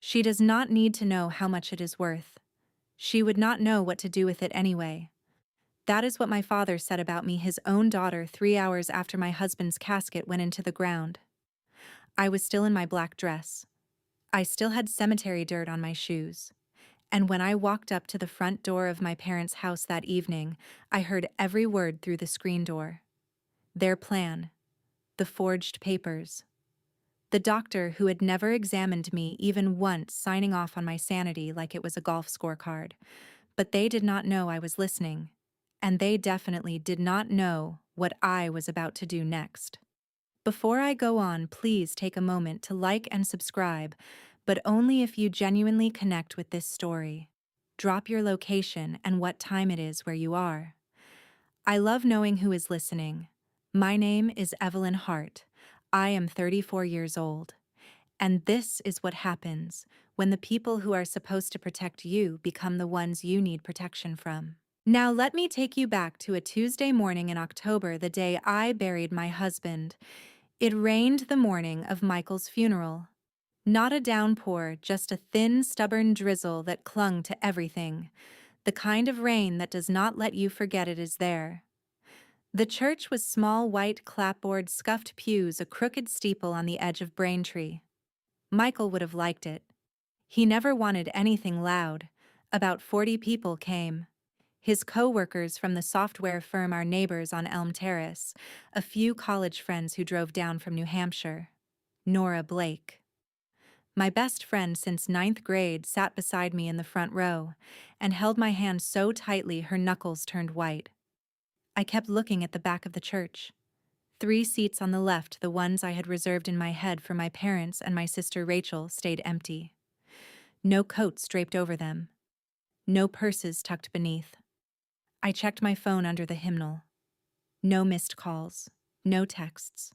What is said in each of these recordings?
She does not need to know how much it is worth. She would not know what to do with it anyway. That is what my father said about me, his own daughter, 3 hours after my husband's casket went into the ground. I was still in my black dress. I still had cemetery dirt on my shoes. And when I walked up to the front door of my parents' house that evening, I heard every word through the screen door. Their plan. The forged papers. The doctor who had never examined me even once signing off on my sanity like it was a golf scorecard. But they did not know I was listening. And they definitely did not know what I was about to do next. Before I go on, please take a moment to like and subscribe, but only if you genuinely connect with this story. Drop your location and what time it is where you are. I love knowing who is listening. My name is Evelyn Hart. I am 34 years old. And this is what happens when the people who are supposed to protect you become the ones you need protection from. Now let me take you back to a Tuesday morning in October, the day I buried my husband. It rained the morning of Michael's funeral. Not a downpour, just a thin, stubborn drizzle that clung to everything. The kind of rain that does not let you forget it is there. The church was small white clapboard scuffed pews, a crooked steeple on the edge of Braintree. Michael would have liked it. He never wanted anything loud. About 40 people came. His co-workers from the software firm, our neighbors on Elm Terrace, a few college friends who drove down from New Hampshire. Nora Blake. My best friend since 9th grade sat beside me in the front row and held my hand so tightly her knuckles turned white. I kept looking at the back of the church. 3 seats on the left, the ones I had reserved in my head for my parents and my sister Rachel, stayed empty. No coats draped over them. No purses tucked beneath. I checked my phone under the hymnal. No missed calls. No texts.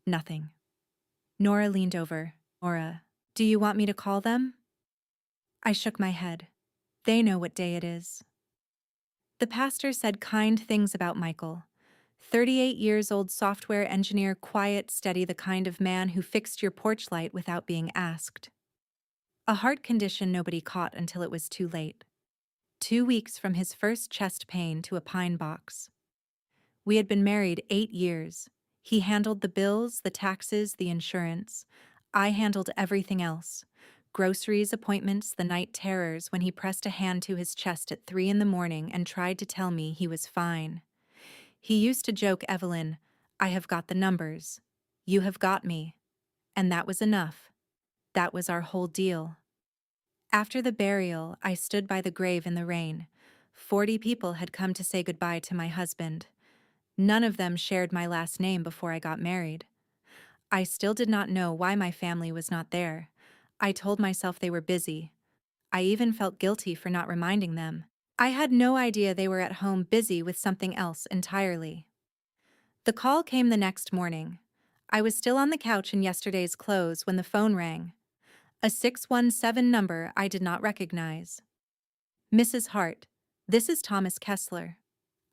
Nothing. Nora leaned over. Nora, do you want me to call them? I shook my head. They know what day it is. The pastor said kind things about Michael. 38 years old software engineer, quiet, steady, the kind of man who fixed your porch light without being asked. A heart condition nobody caught until it was too late. 2 weeks from his first chest pain to a pine box. We had been married 8 years. He handled the bills, the taxes, the insurance. I handled everything else. Groceries, appointments, the night terrors when he pressed a hand to his chest at 3 in the morning and tried to tell me he was fine. He used to joke, Evelyn, I have got the numbers. You have got me. And that was enough. That was our whole deal. After the burial, I stood by the grave in the rain. 40 people had come to say goodbye to my husband. None of them shared my last name before I got married. I still did not know why my family was not there. I told myself they were busy. I even felt guilty for not reminding them. I had no idea they were at home busy with something else entirely. The call came the next morning. I was still on the couch in yesterday's clothes when the phone rang. A 617 number I did not recognize. Mrs. Hart, this is Thomas Kessler.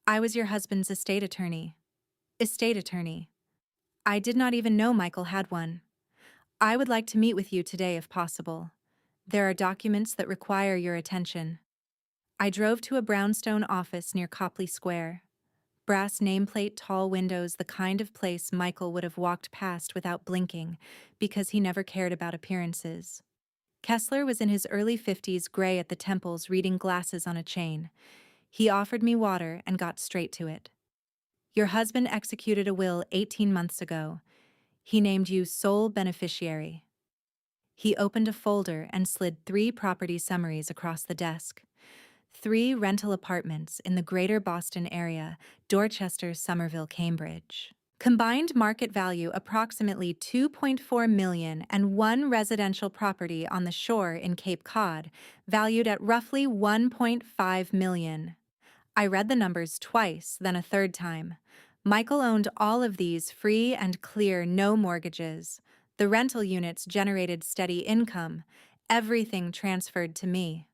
I was your husband's estate attorney. Estate attorney. I did not even know Michael had one. I would like to meet with you today if possible. There are documents that require your attention. I drove to a brownstone office near Copley Square. Brass nameplate, tall windows, the kind of place Michael would have walked past without blinking because he never cared about appearances. Kessler was in his early 50s, gray at the temples, reading glasses on a chain. He offered me water and got straight to it. Your husband executed a will 18 months ago. He named you sole beneficiary. He opened a folder and slid 3 property summaries across the desk. 3 rental apartments in the greater Boston area, Dorchester, Somerville, Cambridge. Combined market value approximately $2.4 million, and 1 residential property on the shore in Cape Cod, valued at roughly $1.5 million. I read the numbers twice, then a third time. Michael owned all of these, free and clear, no mortgages. The rental units generated steady income. Everything transferred to me.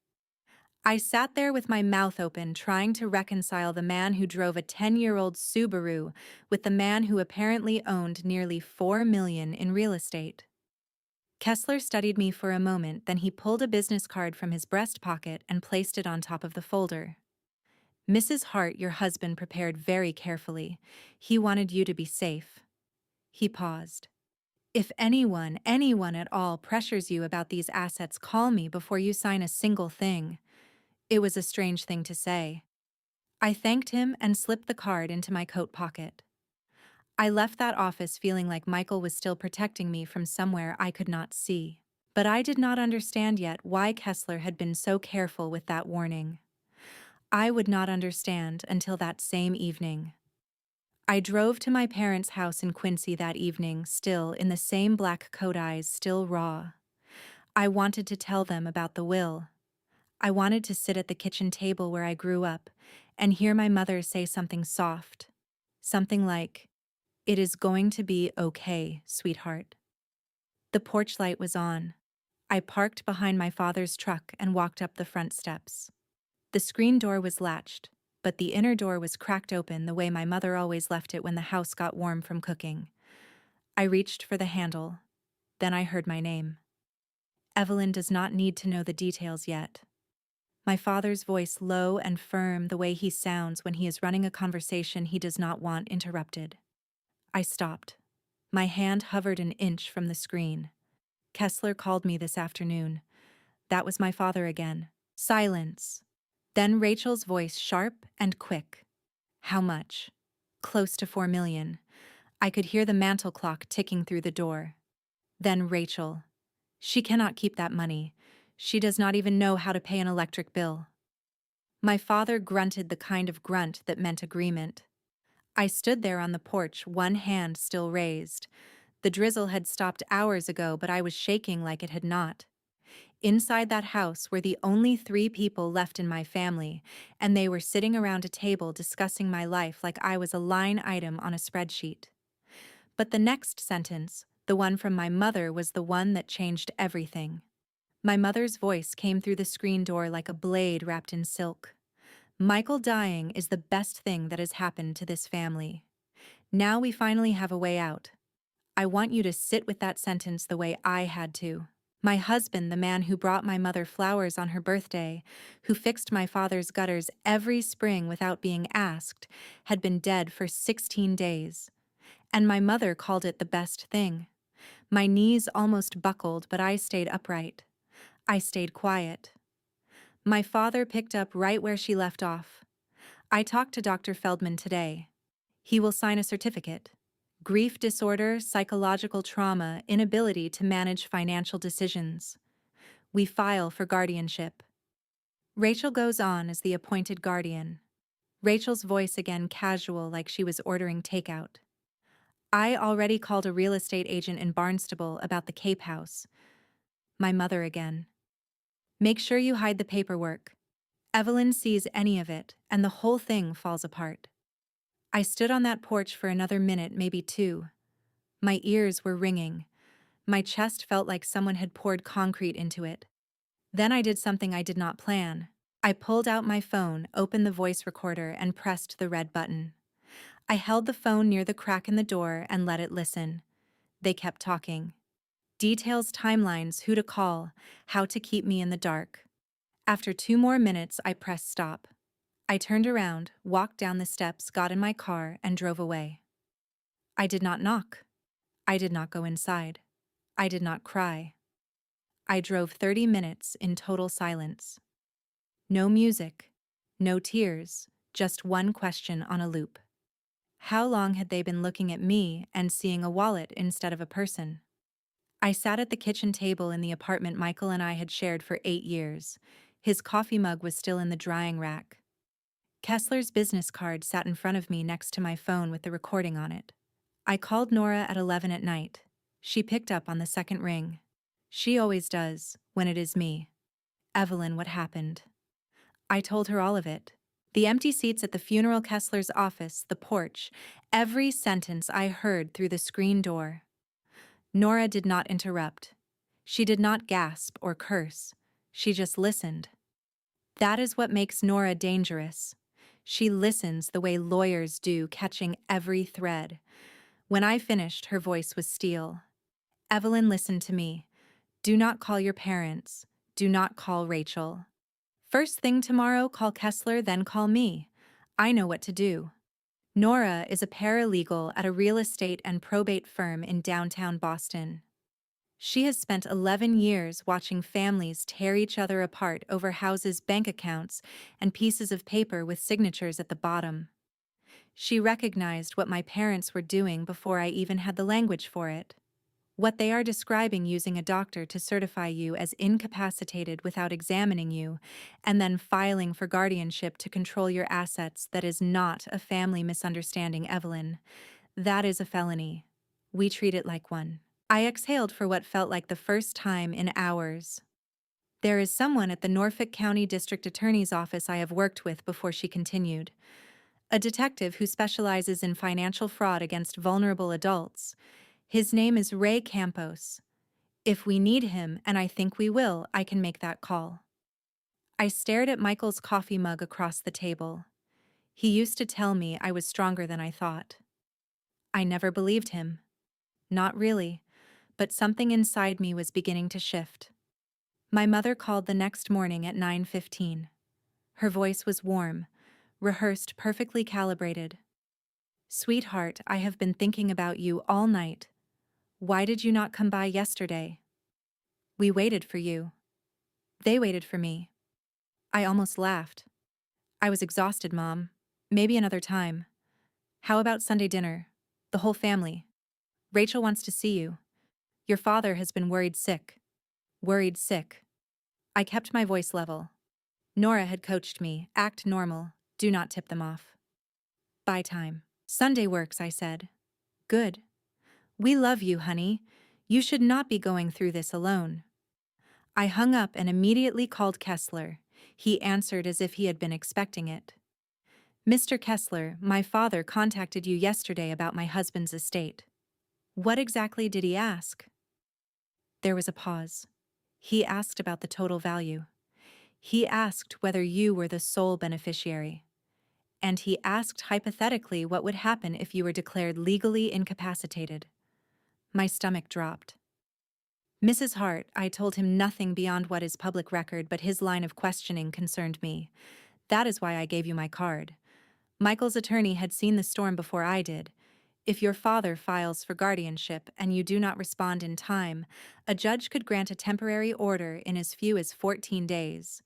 I sat there with my mouth open, trying to reconcile the man who drove a 10-year-old Subaru with the man who apparently owned nearly $4 million in real estate. Kessler studied me for a moment, then he pulled a business card from his breast pocket and placed it on top of the folder. Mrs. Hart, your husband prepared very carefully. He wanted you to be safe. He paused. If anyone at all pressures you about these assets, call me before you sign a single thing. It was a strange thing to say. I thanked him and slipped the card into my coat pocket. I left that office feeling like Michael was still protecting me from somewhere I could not see. But I did not understand yet why Kessler had been so careful with that warning. I would not understand until that same evening. I drove to my parents' house in Quincy that evening, still in the same black coat, eyes still raw. I wanted to tell them about the will. I wanted to sit at the kitchen table where I grew up and hear my mother say something soft. Something like, "It is going to be okay, sweetheart." The porch light was on. I parked behind my father's truck and walked up the front steps. The screen door was latched, but the inner door was cracked open the way my mother always left it when the house got warm from cooking. I reached for the handle. Then I heard my name. Evelyn does not need to know the details yet. My father's voice, low and firm, the way he sounds when he is running a conversation he does not want interrupted. I stopped. My hand hovered an inch from the screen. Kessler called me this afternoon. That was my father again. Silence. Then Rachel's voice, sharp and quick. How much? Close to 4 million. I could hear the mantel clock ticking through the door. Then Rachel. She cannot keep that money. She does not even know how to pay an electric bill. My father grunted the kind of grunt that meant agreement. I stood there on the porch, one hand still raised. The drizzle had stopped hours ago, but I was shaking like it had not. Inside that house were the only 3 people left in my family, and they were sitting around a table discussing my life like I was a line item on a spreadsheet. But the next sentence, the one from my mother, was the one that changed everything. My mother's voice came through the screen door like a blade wrapped in silk. Michael dying is the best thing that has happened to this family. Now we finally have a way out. I want you to sit with that sentence the way I had to. My husband, the man who brought my mother flowers on her birthday, who fixed my father's gutters every spring without being asked, had been dead for 16 days. And my mother called it the best thing. My knees almost buckled, but I stayed upright. I stayed quiet. My father picked up right where she left off. I talked to Dr. Feldman today. He will sign a certificate. Grief disorder, psychological trauma, inability to manage financial decisions. We file for guardianship. Rachel goes on as the appointed guardian. Rachel's voice again casual, like she was ordering takeout. I already called a real estate agent in Barnstable about the Cape House. My mother again. Make sure you hide the paperwork. Evelyn sees any of it, and the whole thing falls apart. I stood on that porch for another minute, maybe 2. My ears were ringing. My chest felt like someone had poured concrete into it. Then I did something I did not plan. I pulled out my phone, opened the voice recorder, and pressed the red button. I held the phone near the crack in the door and let it listen. They kept talking. Details, timelines, who to call, how to keep me in the dark. After 2 more minutes, I pressed stop. I turned around, walked down the steps, got in my car, and drove away. I did not knock. I did not go inside. I did not cry. I drove 30 minutes in total silence. No music, no tears, just one question on a loop. How long had they been looking at me and seeing a wallet instead of a person? I sat at the kitchen table in the apartment Michael and I had shared for 8 years. His coffee mug was still in the drying rack. Kessler's business card sat in front of me next to my phone with the recording on it. I called Nora at 11 at night. She picked up on the second ring. She always does, when it is me. Evelyn, what happened? I told her all of it. The empty seats at the funeral, Kessler's office, the porch, every sentence I heard through the screen door. Nora did not interrupt. She did not gasp or curse. She just listened. That is what makes Nora dangerous. She listens the way lawyers do, catching every thread. When I finished, her voice was steel. Evelyn listened to me. Do not call your parents. Do not call Rachel. First thing tomorrow, call Kessler, then call me. I know what to do. Nora is a paralegal at a real estate and probate firm in downtown Boston. She has spent 11 years watching families tear each other apart over houses' bank accounts and pieces of paper with signatures at the bottom. She recognized what my parents were doing before I even had the language for it. What they are describing, using a doctor to certify you as incapacitated without examining you, and then filing for guardianship to control your assets, that is not a family misunderstanding, Evelyn. That is a felony. We treat it like one. I exhaled for what felt like the first time in hours. There is someone at the Norfolk County District Attorney's office I have worked with before, she continued. A detective who specializes in financial fraud against vulnerable adults. His name is Ray Campos. If we need him, and I think we will, I can make that call. I stared at Michael's coffee mug across the table. He used to tell me I was stronger than I thought. I never believed him. Not really, but something inside me was beginning to shift. My mother called the next morning at 9:15. Her voice was warm, rehearsed, perfectly calibrated. Sweetheart, I have been thinking about you all night. Why did you not come by yesterday? We waited for you. They waited for me. I almost laughed. I was exhausted, Mom. Maybe another time. How about Sunday dinner? The whole family. Rachel wants to see you. Your father has been worried sick. Worried sick. I kept my voice level. Nora had coached me, act normal, do not tip them off. By time. Sunday works, I said. Good. We love you, honey. You should not be going through this alone. I hung up and immediately called Kessler. He answered as if he had been expecting it. Mr. Kessler, my father contacted you yesterday about my husband's estate. What exactly did he ask? There was a pause. He asked about the total value. He asked whether you were the sole beneficiary. And he asked hypothetically what would happen if you were declared legally incapacitated. My stomach dropped. Mrs. Hart, I told him nothing beyond what is public record, but his line of questioning concerned me. That is why I gave you my card. Michael's attorney had seen the storm before I did. If your father files for guardianship and you do not respond in time, a judge could grant a temporary order in as few as 14 days.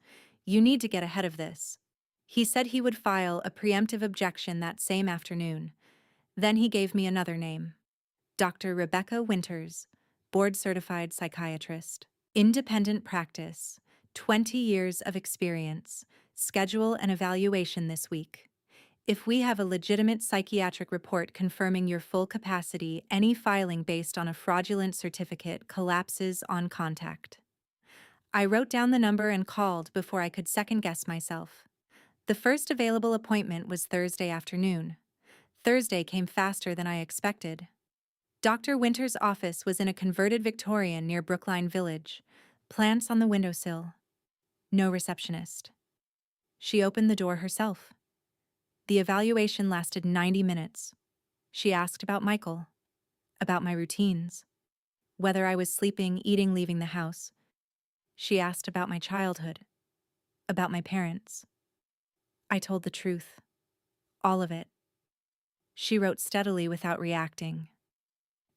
You need to get ahead of this. He said he would file a preemptive objection that same afternoon. Then he gave me another name. Dr. Rebecca Winters, board-certified psychiatrist. Independent practice, 20 years of experience. Schedule an evaluation this week. If we have a legitimate psychiatric report confirming your full capacity, any filing based on a fraudulent certificate collapses on contact. I wrote down the number and called before I could second-guess myself. The first available appointment was Thursday afternoon. Thursday came faster than I expected. Dr. Winter's office was in a converted Victorian near Brookline Village. Plants on the windowsill. No receptionist. She opened the door herself. The evaluation lasted 90 minutes. She asked about Michael, about my routines, whether I was sleeping, eating, leaving the house. She asked about my childhood, about my parents. I told the truth. All of it. She wrote steadily without reacting.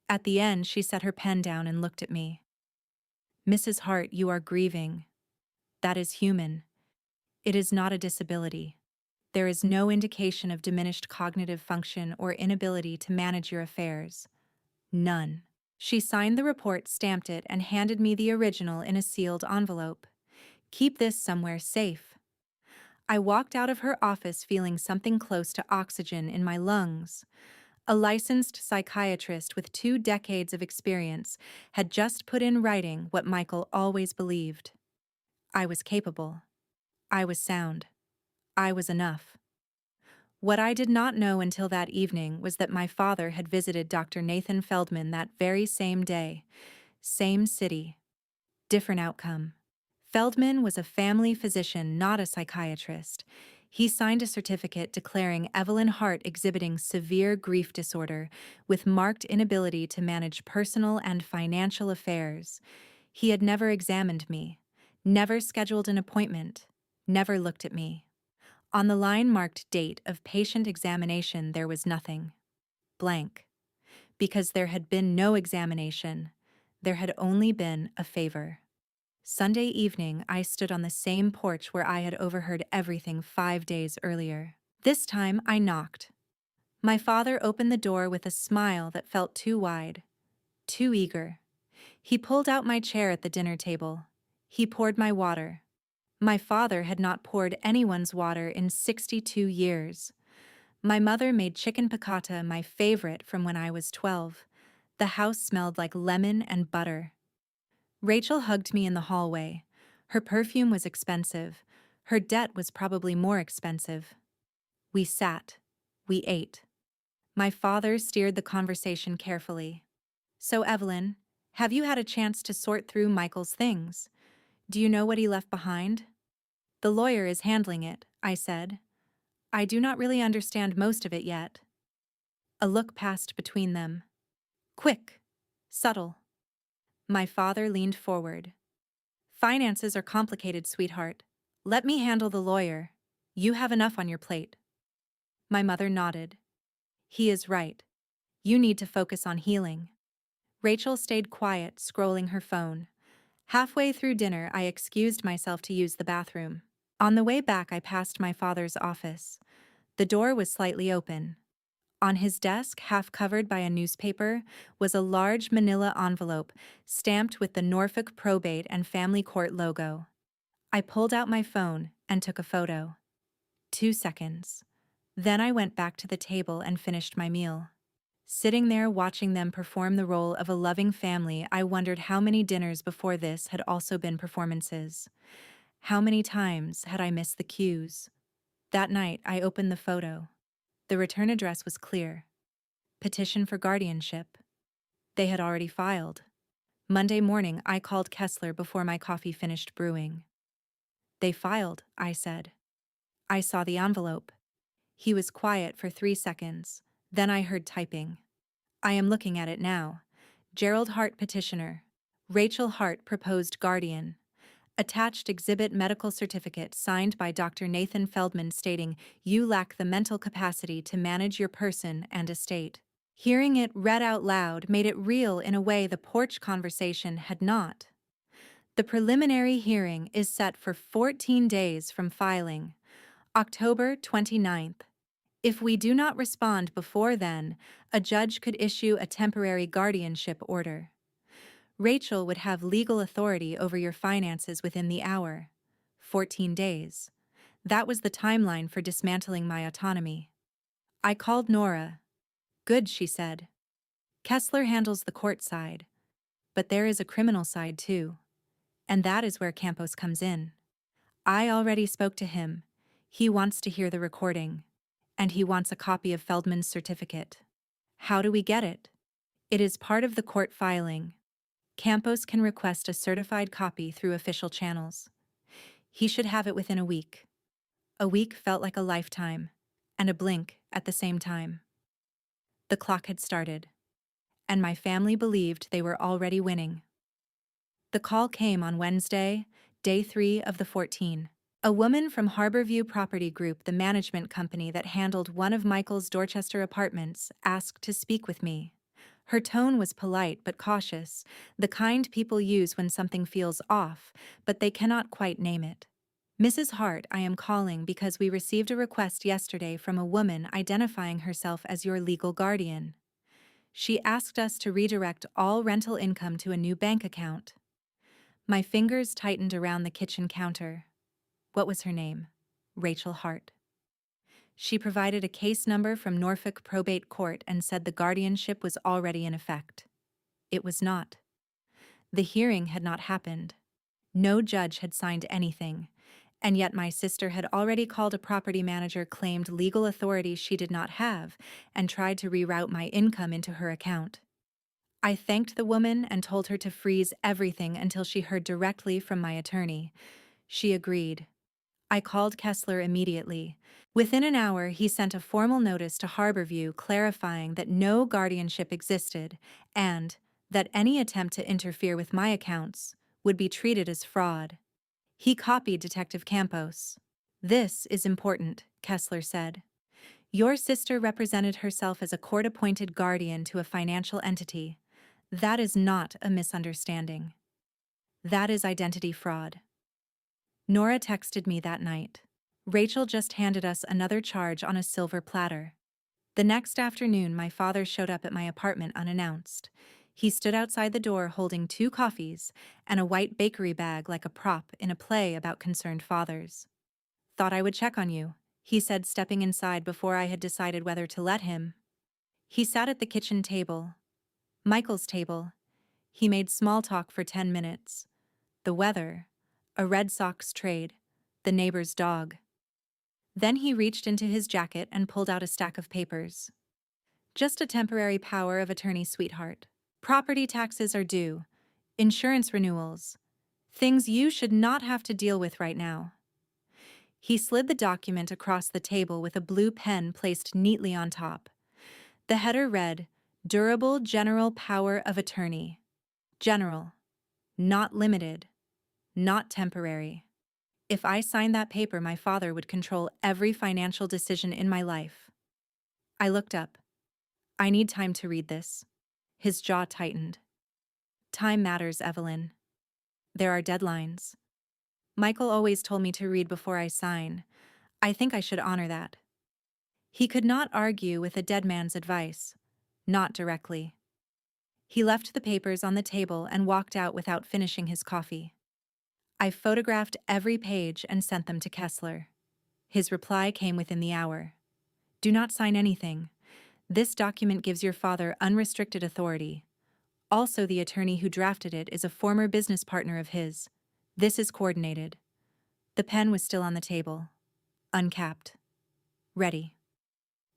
At the end, she set her pen down and looked at me. Mrs. Hart, you are grieving. That is human. It is not a disability. There is no indication of diminished cognitive function or inability to manage your affairs. None. She signed the report, stamped it, and handed me the original in a sealed envelope. Keep this somewhere safe. I walked out of her office feeling something close to oxygen in my lungs. A licensed psychiatrist with 2 decades of experience had just put in writing what Michael always believed. I was capable. I was sound. I was enough. What I did not know until that evening was that my father had visited Dr. Nathan Feldman that very same day. Same city. Different outcome. Feldman was a family physician, not a psychiatrist. He signed a certificate declaring Evelyn Hart exhibiting severe grief disorder with marked inability to manage personal and financial affairs. He had never examined me, never scheduled an appointment, never looked at me. On the line marked date of patient examination, there was nothing. Blank. Because there had been no examination, there had only been a favor. Sunday evening, I stood on the same porch where I had overheard everything 5 days earlier. This time, I knocked. My father opened the door with a smile that felt too wide, too eager. He pulled out my chair at the dinner table. He poured my water. My father had not poured anyone's water in 62 years. My mother made chicken piccata, my favorite from when I was 12. The house smelled like lemon and butter. Rachel hugged me in the hallway. Her perfume was expensive. Her debt was probably more expensive. We sat. We ate. My father steered the conversation carefully. So, Evelyn, have you had a chance to sort through Michael's things? Do you know what he left behind? The lawyer is handling it, I said. I do not really understand most of it yet. A look passed between them. Quick. Subtle. My father leaned forward. Finances are complicated, sweetheart. Let me handle the lawyer. You have enough on your plate. My mother nodded. He is right. You need to focus on healing. Rachel stayed quiet, scrolling her phone. Halfway through dinner, I excused myself to use the bathroom. On the way back, I passed my father's office. The door was slightly open. On his desk, half covered by a newspaper, was a large manila envelope stamped with the Norfolk Probate and Family Court logo. I pulled out my phone and took a photo. 2 seconds. Then I went back to the table and finished my meal. Sitting there watching them perform the role of a loving family, I wondered how many dinners before this had also been performances. How many times had I missed the cues? That night, I opened the photo. The return address was clear. Petition for guardianship. They had already filed. Monday morning, I called Kessler before my coffee finished brewing. They filed, I said. I saw the envelope. He was quiet for 3 seconds. Then I heard typing. I am looking at it now. Gerald Hart petitioner. Rachel Hart proposed guardian. Attached exhibit medical certificate signed by Dr. Nathan Feldman stating you lack the mental capacity to manage your person and estate. Hearing it read out loud made it real in a way the porch conversation had not. The preliminary hearing is set for 14 days from filing, October 29th. If we do not respond before then, a judge could issue a temporary guardianship order. Rachel would have legal authority over your finances within the hour. 14 days. That was the timeline for dismantling my autonomy. I called Nora. Good, she said. Kessler handles the court side, but there is a criminal side too. And that is where Campos comes in. I already spoke to him. He wants to hear the recording. And he wants a copy of Feldman's certificate. How do we get it? It is part of the court filing. Campos can request a certified copy through official channels. He should have it within a week. A week felt like a lifetime, and a blink at the same time. The clock had started, and my family believed they were already winning. The call came on Wednesday, day 3 of the 14. A woman from Harborview Property Group, the management company that handled one of Michael's Dorchester apartments, asked to speak with me. Her tone was polite but cautious, the kind people use when something feels off, but they cannot quite name it. Mrs. Hart, I am calling because we received a request yesterday from a woman identifying herself as your legal guardian. She asked us to redirect all rental income to a new bank account. My fingers tightened around the kitchen counter. What was her name? Rachel Hart. She provided a case number from Norfolk Probate Court and said the guardianship was already in effect. It was not. The hearing had not happened. No judge had signed anything, and yet my sister had already called a property manager, claimed legal authority she did not have, and tried to reroute my income into her account. I thanked the woman and told her to freeze everything until she heard directly from my attorney. She agreed. I called Kessler immediately. Within an hour, he sent a formal notice to Harborview clarifying that no guardianship existed and that any attempt to interfere with my accounts would be treated as fraud. He copied Detective Campos. "This is important," Kessler said. "Your sister represented herself as a court-appointed guardian to a financial entity. That is not a misunderstanding. That is identity fraud." Nora texted me that night. "Rachel just handed us another charge on a silver platter." The next afternoon, my father showed up at my apartment unannounced. He stood outside the door holding 2 coffees and a white bakery bag like a prop in a play about concerned fathers. "Thought I would check on you," he said, stepping inside before I had decided whether to let him. He sat at the kitchen table, Michael's table. He made small talk for 10 minutes. The weather, a Red Sox trade, the neighbor's dog. Then he reached into his jacket and pulled out a stack of papers. "Just a temporary power of attorney, sweetheart. Property taxes are due. Insurance renewals. Things you should not have to deal with right now." He slid the document across the table with a blue pen placed neatly on top. The header read, "Durable General Power of Attorney. General. Not limited. Not temporary." If I signed that paper, my father would control every financial decision in my life. I looked up. "I need time to read this." His jaw tightened. "Time matters, Evelyn. There are deadlines. Michael always told me to read before I sign. I think I should honor that." He could not argue with a dead man's advice. Not directly. He left the papers on the table and walked out without finishing his coffee. I photographed every page and sent them to Kessler. His reply came within the hour. "Do not sign anything. This document gives your father unrestricted authority. Also, the attorney who drafted it is a former business partner of his. This is coordinated." The pen was still on the table. Uncapped. Ready.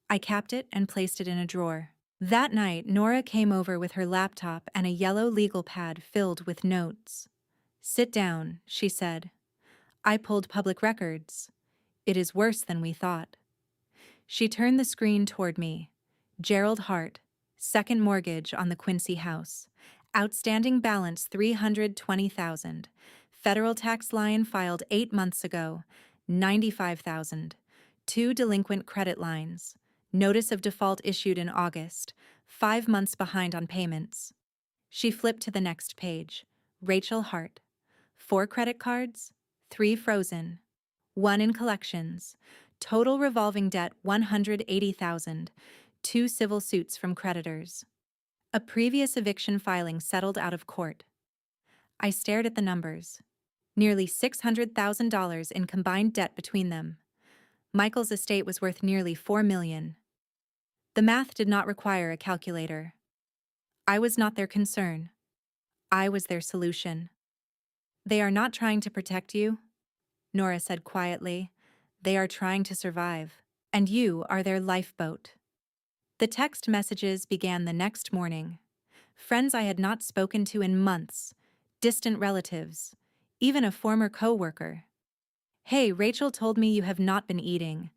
I capped it and placed it in a drawer. That night, Nora came over with her laptop and a yellow legal pad filled with notes. "Sit down," she said. "I pulled public records. It is worse than we thought." She turned the screen toward me. "Gerald Hart, second mortgage on the Quincy house. Outstanding balance $320,000. Federal tax lion filed 8 months ago, $95,000. 2 delinquent credit lines. Notice of default issued in August, 5 months behind on payments." She flipped to the next page. "Rachel Hart. 4 credit cards, 3 frozen. 1 in collections. Total revolving debt $180,000. 2 civil suits from creditors. A previous eviction filing settled out of court." I stared at the numbers. Nearly $600,000 in combined debt between them. Michael's estate was worth nearly $4 million. The math did not require a calculator. I was not their concern. I was their solution. "They are not trying to protect you," Nora said quietly. "They are trying to survive. And you are their lifeboat." The text messages began the next morning. Friends I had not spoken to in months, distant relatives, even a former co-worker. "Hey, Rachel told me you have not been eating.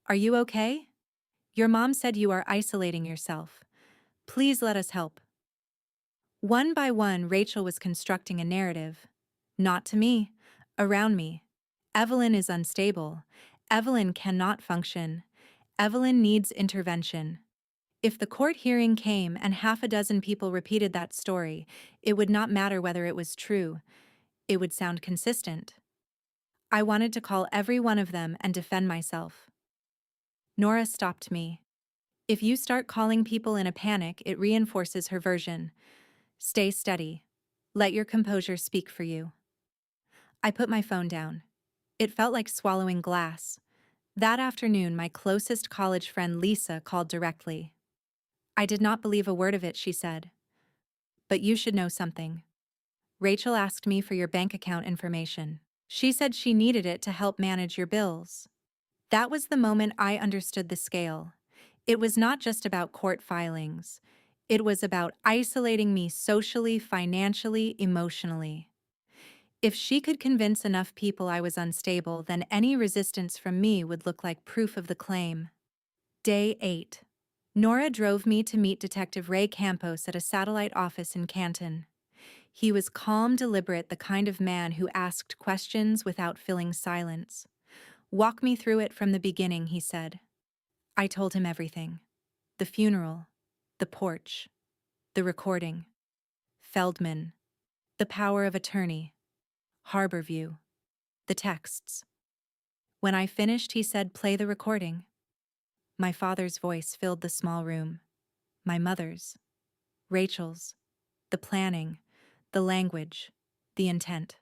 Are you okay? Your mom said you are isolating yourself. Please let us help." One by one, Rachel was constructing a narrative. "Not to me. Around me. Evelyn is unstable. Evelyn cannot function. Evelyn needs intervention." If the court hearing came and half a dozen people repeated that story, it would not matter whether it was true. It would sound consistent. I wanted to call every one of them and defend myself. Nora stopped me. "If you start calling people in a panic, it reinforces her version. Stay steady. Let your composure speak for you." I put my phone down. It felt like swallowing glass. That afternoon, my closest college friend Lisa called directly. "I did not believe a word of it," she said. "But you should know something. Rachel asked me for your bank account information. She said she needed it to help manage your bills." That was the moment I understood the scale. It was not just about court filings. It was about isolating me socially, financially, emotionally. If she could convince enough people I was unstable, then any resistance from me would look like proof of the claim. Day 8. Nora drove me to meet Detective Ray Campos at a satellite office in Canton. He was calm, deliberate, the kind of man who asked questions without filling silence. "Walk me through it from the beginning," he said. I told him everything. The funeral, the porch, the recording, Feldman, the power of attorney, Harbor View, the texts. When I finished, he said, "Play the recording." My father's voice filled the small room. My mother's, Rachel's, the planning, the language, the intent.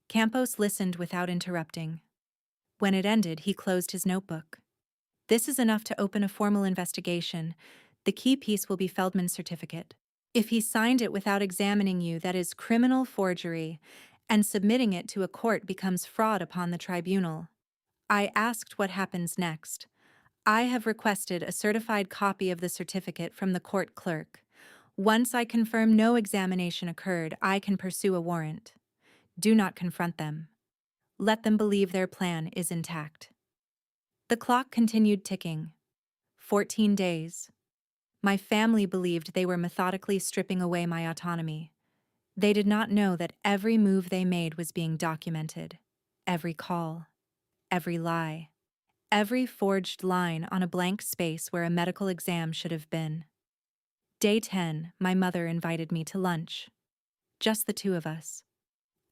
Campos listened without interrupting. When it ended, he closed his notebook. "This is enough to open a formal investigation. The key piece will be Feldman's certificate. If he signed it without examining you, that is criminal forgery, and submitting it to a court becomes fraud upon the tribunal." I asked what happens next. "I have requested a certified copy of the certificate from the court clerk. Once I confirm no examination occurred, I can pursue a warrant. Do not confront them. Let them believe their plan is intact." The clock continued ticking. 14 days. My family believed they were methodically stripping away my autonomy. They did not know that every move they made was being documented. Every call, every lie, every forged line on a blank space where a medical exam should have been. Day 10, my mother invited me to lunch. Just the two of us.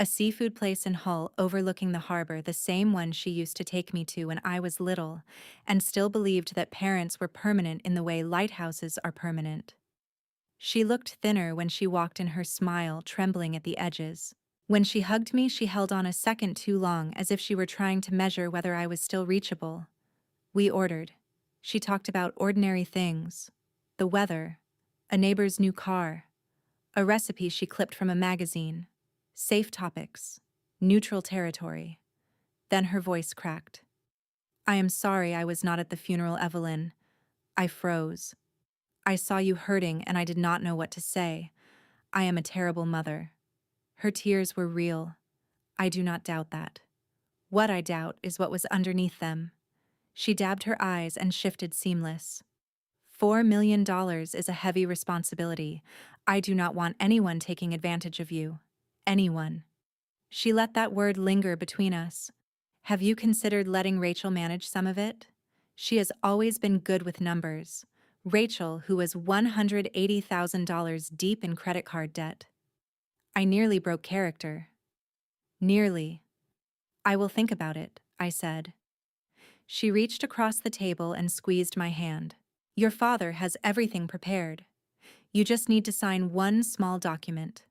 A seafood place in Hull overlooking the harbor, the same one she used to take me to when I was little, and still believed that parents were permanent in the way lighthouses are permanent. She looked thinner when she walked in, her smile trembling at the edges. When she hugged me, she held on a second too long, as if she were trying to measure whether I was still reachable. We ordered. She talked about ordinary things. The weather, a neighbor's new car, a recipe she clipped from a magazine, safe topics, neutral territory. Then her voice cracked. "I am sorry I was not at the funeral, Evelyn." I froze. "I saw you hurting and I did not know what to say. I am a terrible mother." Her tears were real. I do not doubt that. What I doubt is what was underneath them. She dabbed her eyes and shifted seamless. $4 million is a heavy responsibility. I do not want anyone taking advantage of you. Anyone. She let that word linger between us. "Have you considered letting Rachel manage some of it? She has always been good with numbers." Rachel, who was $180,000 deep in credit card debt. I nearly broke character. Nearly. "I will think about it," I said. She reached across the table and squeezed my hand. "Your father has everything prepared. You just need to sign one small document."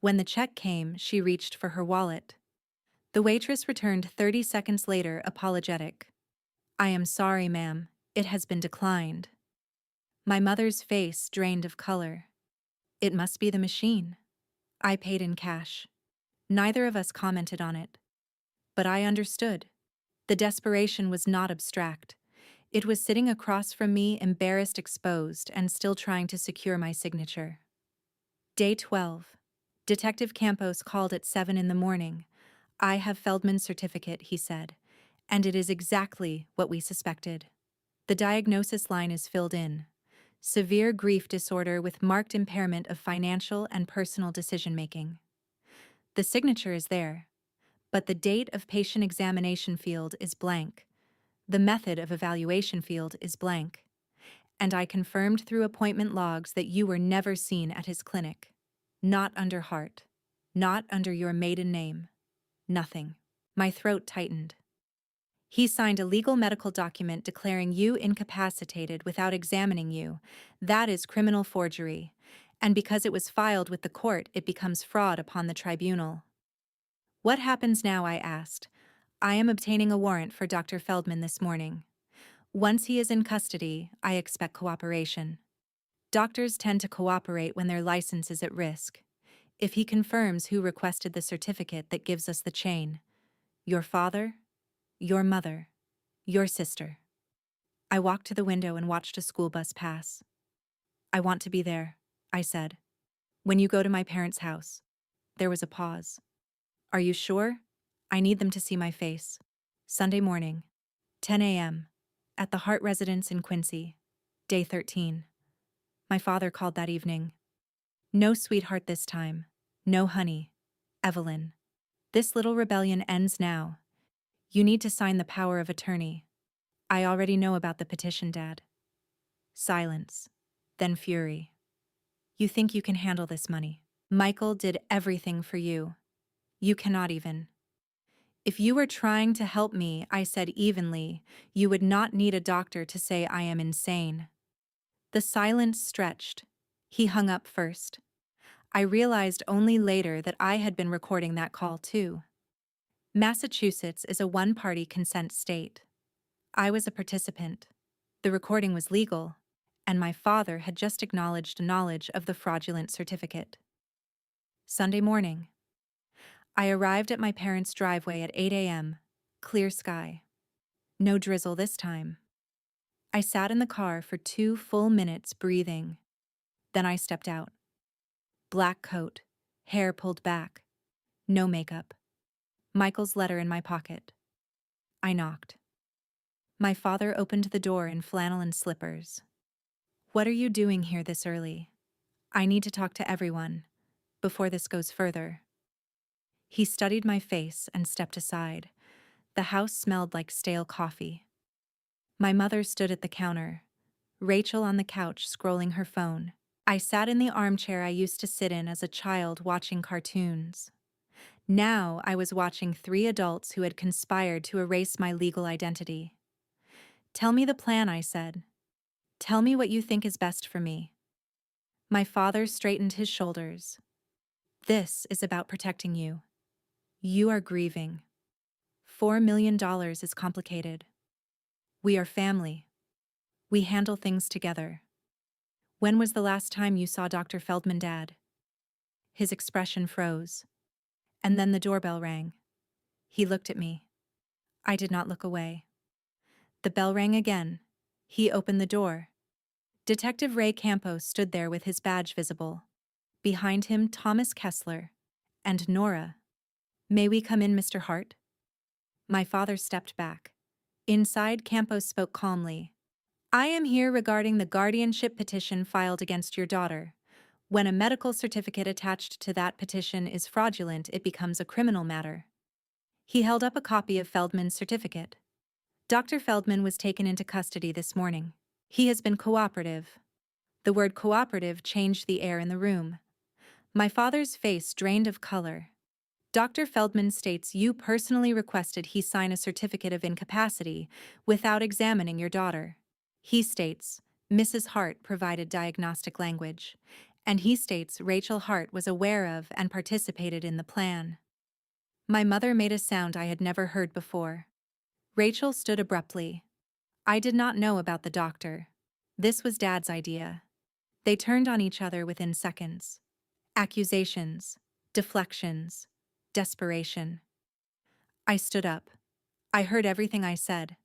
When the check came, she reached for her wallet. The waitress returned 30 seconds later, apologetic. "I am sorry, ma'am. It has been declined." My mother's face drained of color. "It must be the machine." I paid in cash. Neither of us commented on it. But I understood. The desperation was not abstract. It was sitting across from me, embarrassed, exposed, and still trying to secure my signature. Day 12. Detective Campos called at 7 in the morning. "I have Feldman's certificate," he said, "and it is exactly what we suspected. The diagnosis line is filled in. Severe grief disorder with marked impairment of financial and personal decision-making." The signature is there, but the date of patient examination field is blank. The method of evaluation field is blank. And I confirmed through appointment logs that you were never seen at his clinic. Not under Hart. Not under your maiden name. Nothing. My throat tightened. "He signed a legal medical document declaring you incapacitated without examining you. That is criminal forgery. And because it was filed with the court, it becomes fraud upon the tribunal." "What happens now?" I asked. "I am obtaining a warrant for Dr. Feldman this morning. Once he is in custody, I expect cooperation. Doctors tend to cooperate when their license is at risk. If he confirms who requested the certificate that gives us the chain, your father, your mother, your sister." I walked to the window and watched a school bus pass. "I want to be there," I said. "When you go to my parents' house." There was a pause. "Are you sure? I need them to see my face." Sunday morning, 10 a.m., at the Hart residence in Quincy. Day 13. My father called that evening. "No, sweetheart, this time. No, honey. Evelyn. This little rebellion ends now. You need to sign the power of attorney. I already know about the petition, Dad. Silence. Then fury. You think you can handle this money? Michael did everything for you. You cannot even. If you were trying to help me, I said evenly, you would not need a doctor to say I am insane. The silence stretched. He hung up first. I realized only later that I had been recording that call too. Massachusetts is a one-party consent state. I was a participant. The recording was legal, and my father had just acknowledged knowledge of the fraudulent certificate. Sunday morning. I arrived at my parents' driveway at 8 a.m., clear sky. No drizzle this time. I sat in the car for 2 full minutes breathing. Then I stepped out. Black coat, hair pulled back. No makeup. Michael's letter in my pocket. I knocked. My father opened the door in flannel and slippers. What are you doing here this early? I need to talk to everyone, before this goes further. He studied my face and stepped aside. The house smelled like stale coffee. My mother stood at the counter, Rachel on the couch scrolling her phone. I sat in the armchair I used to sit in as a child watching cartoons. Now I was watching 3 adults who had conspired to erase my legal identity. Tell me the plan, I said. Tell me what you think is best for me. My father straightened his shoulders. This is about protecting you. You are grieving. $4 million is complicated. We are family. We handle things together. When was the last time you saw Dr. Feldman, Dad? His expression froze. And then the doorbell rang. He looked at me. I did not look away. The bell rang again. He opened the door. Detective Ray Campos stood there with his badge visible. Behind him, Thomas Kessler. And Nora. May we come in, Mr. Hart? My father stepped back. Inside, Campos spoke calmly. I am here regarding the guardianship petition filed against your daughter. When a medical certificate attached to that petition is fraudulent, it becomes a criminal matter. He held up a copy of Feldman's certificate. Dr. Feldman was taken into custody this morning. He has been cooperative. The word cooperative changed the air in the room. My father's face drained of color. Dr. Feldman states you personally requested he sign a certificate of incapacity without examining your daughter. He states Mrs. Hart provided diagnostic language, and he states Rachel Hart was aware of and participated in the plan. My mother made a sound I had never heard before. Rachel stood abruptly. I did not know about the doctor. This was Dad's idea. They turned on each other within seconds. Accusations, deflections, desperation. I stood up. I heard everything I said,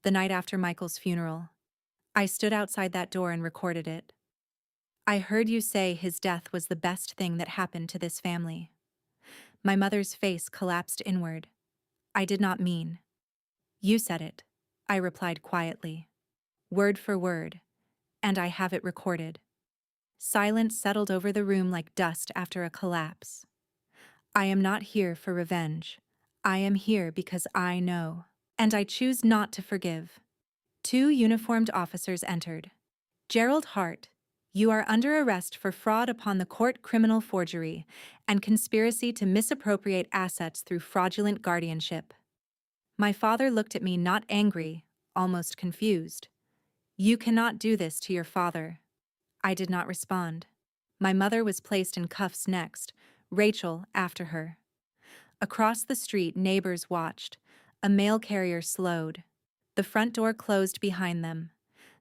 the night after Michael's funeral. I stood outside that door and recorded it. I heard you say his death was the best thing that happened to this family. My mother's face collapsed inward. I did not mean. You said it, I replied quietly. Word for word. And I have it recorded. Silence settled over the room like dust after a collapse. I am not here for revenge. I am here because I know. And I choose not to forgive. 2 uniformed officers entered. Gerald Hart, you are under arrest for fraud upon the court, criminal forgery, and conspiracy to misappropriate assets through fraudulent guardianship. My father looked at me not angry, almost confused. You cannot do this to your father. I did not respond. My mother was placed in cuffs next, Rachel after her. Across the street, neighbors watched. A mail carrier slowed. The front door closed behind them.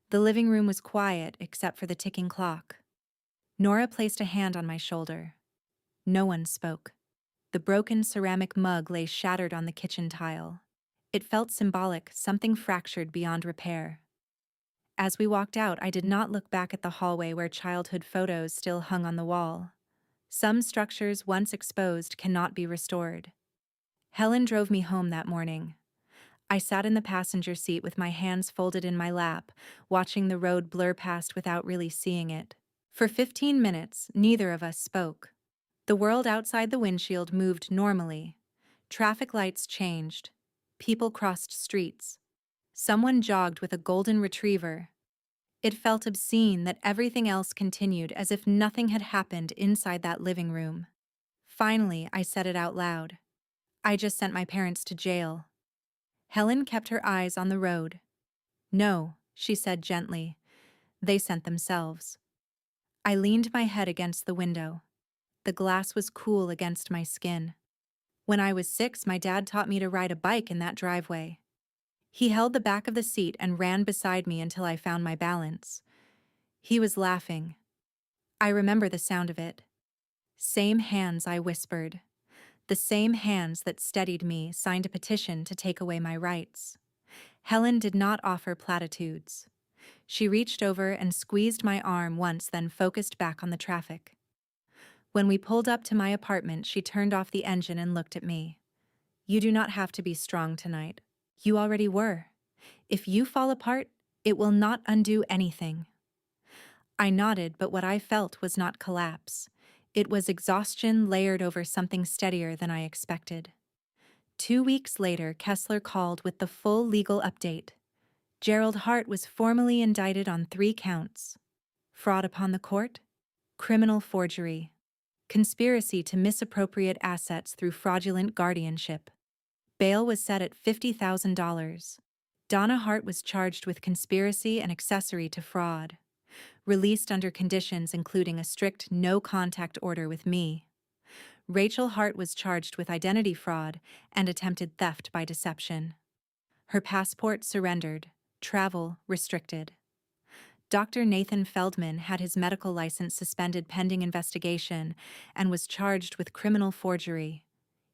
The living room was quiet except for the ticking clock. Nora placed a hand on my shoulder. No one spoke. The broken ceramic mug lay shattered on the kitchen tile. It felt symbolic, something fractured beyond repair. As we walked out, I did not look back at the hallway where childhood photos still hung on the wall. Some structures once exposed cannot be restored. Helen drove me home that morning. I sat in the passenger seat with my hands folded in my lap, watching the road blur past without really seeing it. For 15 minutes, neither of us spoke. The world outside the windshield moved normally. Traffic lights changed. People crossed streets. Someone jogged with a golden retriever. It felt obscene that everything else continued as if nothing had happened inside that living room. Finally, I said it out loud. I just sent my parents to jail. Helen kept her eyes on the road. No, she said gently. They sent themselves. I leaned my head against the window. The glass was cool against my skin. When I was 6, my dad taught me to ride a bike in that driveway. He held the back of the seat and ran beside me until I found my balance. He was laughing. I remember the sound of it. Same hands, I whispered. The same hands that steadied me signed a petition to take away my rights. Helen did not offer platitudes. She reached over and squeezed my arm once, then focused back on the traffic. When we pulled up to my apartment, she turned off the engine and looked at me. You do not have to be strong tonight. You already were. If you fall apart, it will not undo anything. I nodded, but what I felt was not collapse. It was exhaustion layered over something steadier than I expected. 2 weeks later, Kessler called with the full legal update. Gerald Hart was formally indicted on 3 counts: fraud upon the court, criminal forgery, conspiracy to misappropriate assets through fraudulent guardianship. Bail was set at $50,000. Donna Hart was charged with conspiracy and accessory to fraud, released under conditions including a strict no-contact order with me. Rachel Hart was charged with identity fraud and attempted theft by deception. Her passport surrendered, travel restricted. Dr. Nathan Feldman had his medical license suspended pending investigation and was charged with criminal forgery.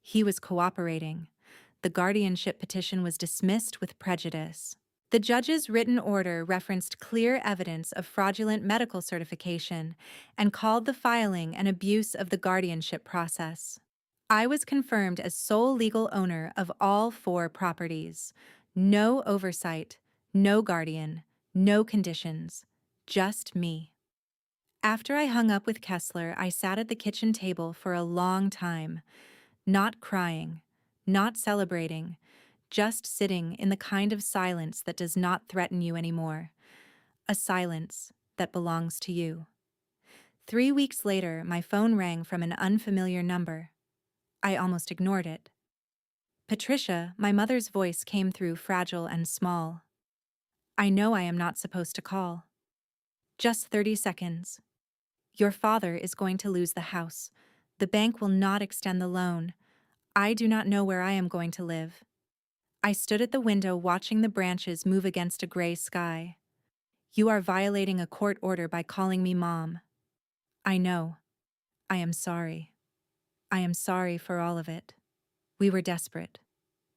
He was cooperating. The guardianship petition was dismissed with prejudice. The judge's written order referenced clear evidence of fraudulent medical certification and called the filing an abuse of the guardianship process. I was confirmed as sole legal owner of all 4 properties. No oversight, no guardian, no conditions, just me. After I hung up with Kessler, I sat at the kitchen table for a long time, not crying, not celebrating, just sitting in the kind of silence that does not threaten you anymore, a silence that belongs to you. 3 weeks later, my phone rang from an unfamiliar number. I almost ignored it. Patricia, my mother's voice came through fragile and small. I know I am not supposed to call. Just 30 seconds. Your father is going to lose the house. The bank will not extend the loan. I do not know where I am going to live. I stood at the window watching the branches move against a gray sky. You are violating a court order by calling me Mom. I know. I am sorry. I am sorry for all of it. We were desperate.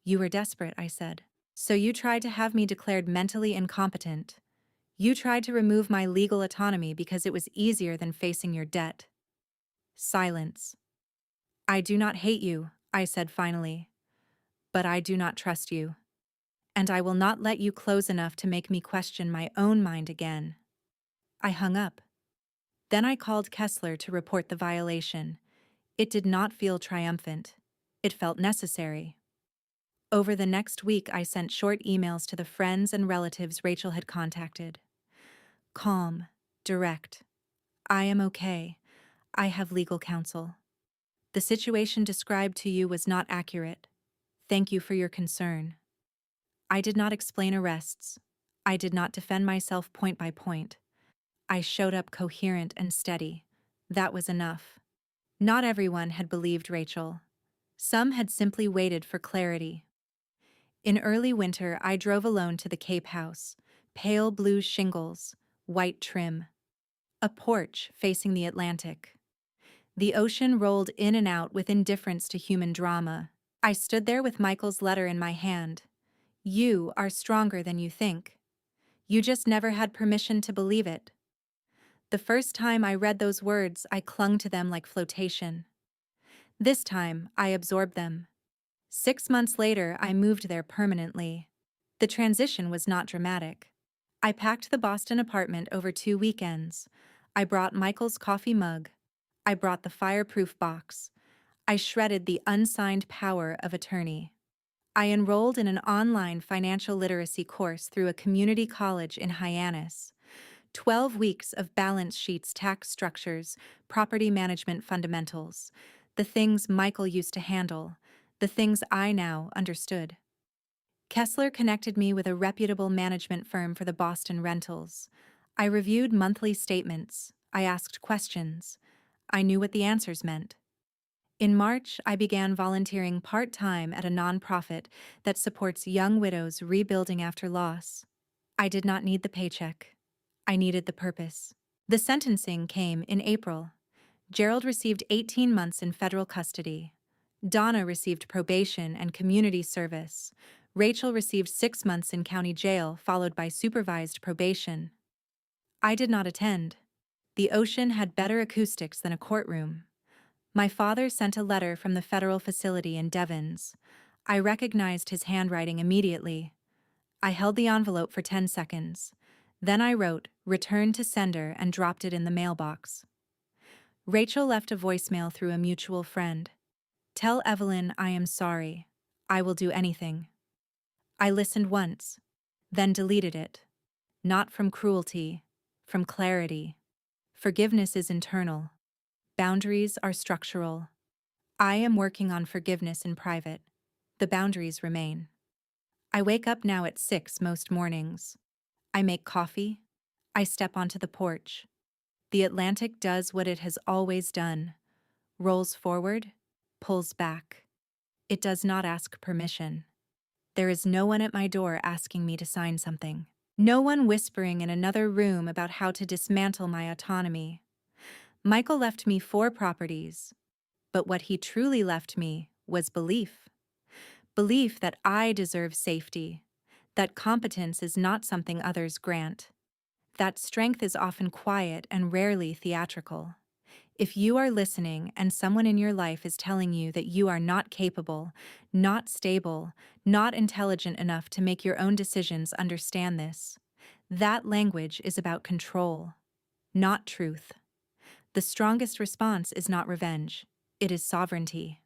You were desperate, I said. So you tried to have me declared mentally incompetent. You tried to remove my legal autonomy because it was easier than facing your debt. Silence. I do not hate you, I said finally. But I do not trust you. And I will not let you close enough to make me question my own mind again. I hung up. Then I called Kessler to report the violation. It did not feel triumphant. It felt necessary. Over the next week, I sent short emails to the friends and relatives Rachel had contacted. Calm, direct. I am okay. I have legal counsel. The situation described to you was not accurate. Thank you for your concern. I did not explain arrests. I did not defend myself point by point. I showed up coherent and steady. That was enough. Not everyone had believed Rachel. Some had simply waited for clarity. In early winter, I drove alone to the Cape House, pale blue shingles, white trim. A porch facing the Atlantic. The ocean rolled in and out with indifference to human drama. I stood there with Michael's letter in my hand. You are stronger than you think. You just never had permission to believe it. The first time I read those words, I clung to them like flotation. This time, I absorbed them. 6 months later, I moved there permanently. The transition was not dramatic. I packed the Boston apartment over 2 weekends. I brought Michael's coffee mug. I brought the fireproof box. I shredded the unsigned power of attorney. I enrolled in an online financial literacy course through a community college in Hyannis. 12 weeks of balance sheets, tax structures, property management fundamentals. The things Michael used to handle. The things I now understood. Kessler connected me with a reputable management firm for the Boston rentals. I reviewed monthly statements. I asked questions. I knew what the answers meant. In March, I began volunteering part-time at a nonprofit that supports young widows rebuilding after loss. I did not need the paycheck. I needed the purpose. The sentencing came in April. Gerald received 18 months in federal custody. Donna received probation and community service. Rachel received 6 months in county jail, followed by supervised probation. I did not attend. The ocean had better acoustics than a courtroom. My father sent a letter from the federal facility in Devons. I recognized his handwriting immediately. I held the envelope for 10 seconds. Then I wrote, "Return to sender," and dropped it in the mailbox. Rachel left a voicemail through a mutual friend. "Tell Evelyn I am sorry. I will do anything." I listened once, then deleted it. Not from cruelty, from clarity. Forgiveness is internal. Boundaries are structural. I am working on forgiveness in private. The boundaries remain. I wake up now at 6 most mornings. I make coffee. I step onto the porch. The Atlantic does what it has always done. Rolls forward, pulls back. It does not ask permission. There is no one at my door asking me to sign something. No one whispering in another room about how to dismantle my autonomy. Michael left me 4 properties, but what he truly left me was belief. Belief that I deserve safety, that competence is not something others grant, that strength is often quiet and rarely theatrical. If you are listening and someone in your life is telling you that you are not capable, not stable, not intelligent enough to make your own decisions, understand this. That language is about control, not truth. The strongest response is not revenge, it is sovereignty.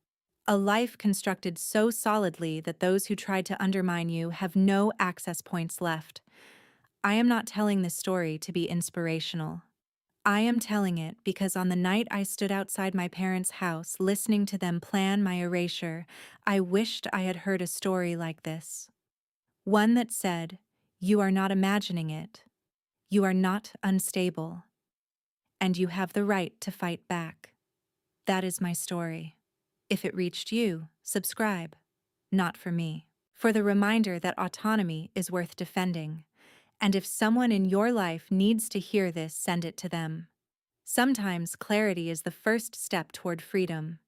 A life constructed so solidly that those who tried to undermine you have no access points left. I am not telling this story to be inspirational. I am telling it because on the night I stood outside my parents' house listening to them plan my erasure, I wished I had heard a story like this. One that said, "You are not imagining it. You are not unstable. And you have the right to fight back." That is my story. If it reached you, subscribe. Not for me. For the reminder that autonomy is worth defending. And if someone in your life needs to hear this, send it to them. Sometimes clarity is the first step toward freedom.